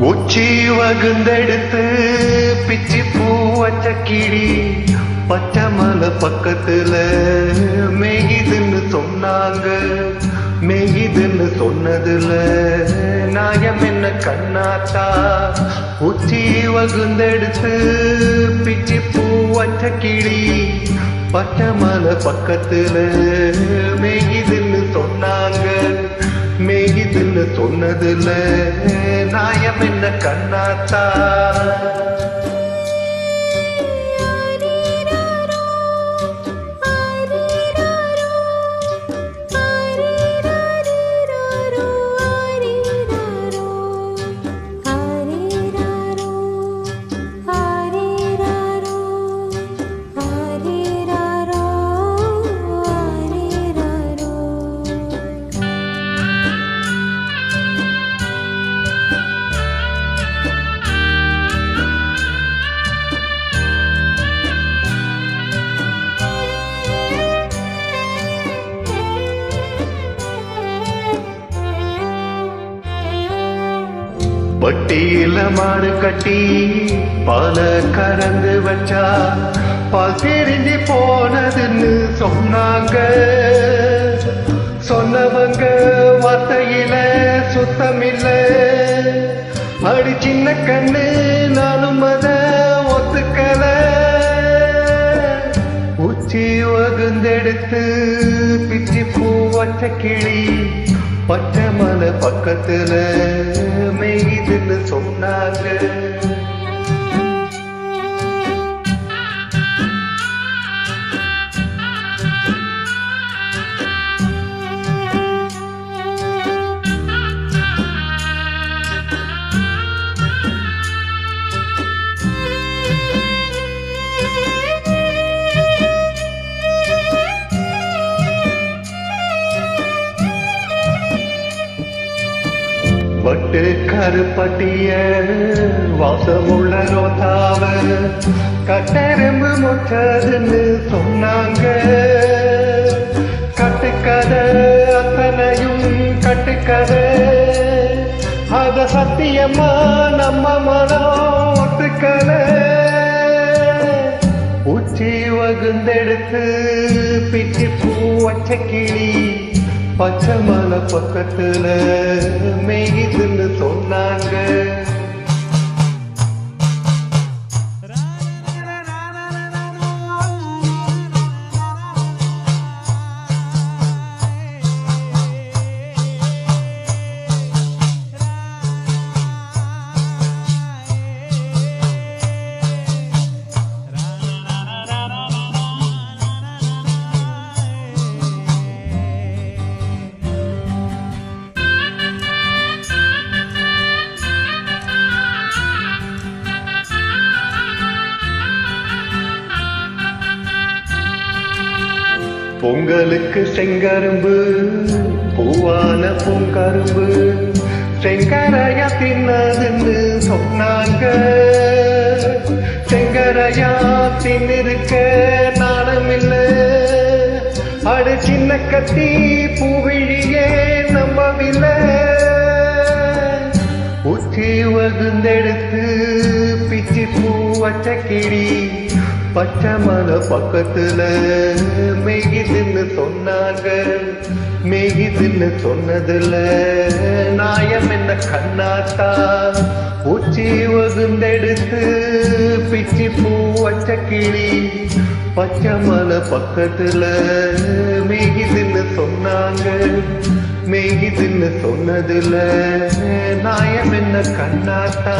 உச்சி வகுந்தெடுத்து பிச்சி பூ வச்ச கிளி பச்சை மலை பக்கத்துல மேகிதுன்னு சொன்னாங்க. மேகிதுன்னு சொன்னதுல நாயம் என்ன கண்ணாத்தா. உச்சி வகுந்தெடுத்து பிச்சி பூ வச்ச கிளி பச்சை மலை பக்கத்துல மேகிதுன்னு சொன்னாங்க. மேகிதுன்னு சொன்னதுல நாயம் என்ன கண்ணாத்தா. வட்டியில மாடு கட்டி பால கறந்து வச்சா பால் தெரிஞ்சு போனதுன்னு சொன்னாங்க. சொன்னவங்க வார்த்தையில சுத்தமில்ல. அடி சின்ன கண்ணு நானும் அத ஒத்துக்கல. உச்சி வகுந்தெடுத்து பிச்சி பூ வச்ச கிளி பச்சை மலை பக்கத்துல மேய்துன்னு சொன்னாங்க. வட்டு கருப்பட்டிய வாசமுள்ள ரோசாவ கட்டெரும்பு மொச்சதுன்னு சொன்னாங்க. கட்டுக்கதை அத்தனையும் கட்டுக்கதை. அத சத்தியமா நம்ம மனம் ஒத்துக்கல. உச்சி வகுந்தெடுத்து பிச்சி பூ வச்ச கிளி பச்சை மலை பக்கத்துல மேய்துன்னு சொன்னாங்க. பொங்கலுக்கு செங்கரும்பு பூவான பூங்கரும்பு செங்கரையா தின்னதுன்னு சொன்னாங்க. செங்கரையா தின்னிருக்க நாணமில்ல. அடு சின்ன கத்தி பூவிழியே நம்பவில்லை. உச்சி வகுந்தெடுத்து பிச்சி பூ வச்ச கிளி பச்சை மலை பக்கத்துல மேய்துன்னு சொன்னாங்க. மேய்துன்னு சொன்னதுல நாயம் என்ன கண்ணாத்தா. உச்சி வகுந்தெடுத்து பிச்சி பூ வச்ச கிளி பச்சை மலை பக்கத்துல மேய்துன்னு சொன்னாங்க. மேய்துன்னு சொன்னதுல நாயம் என்ன கண்ணாத்தா.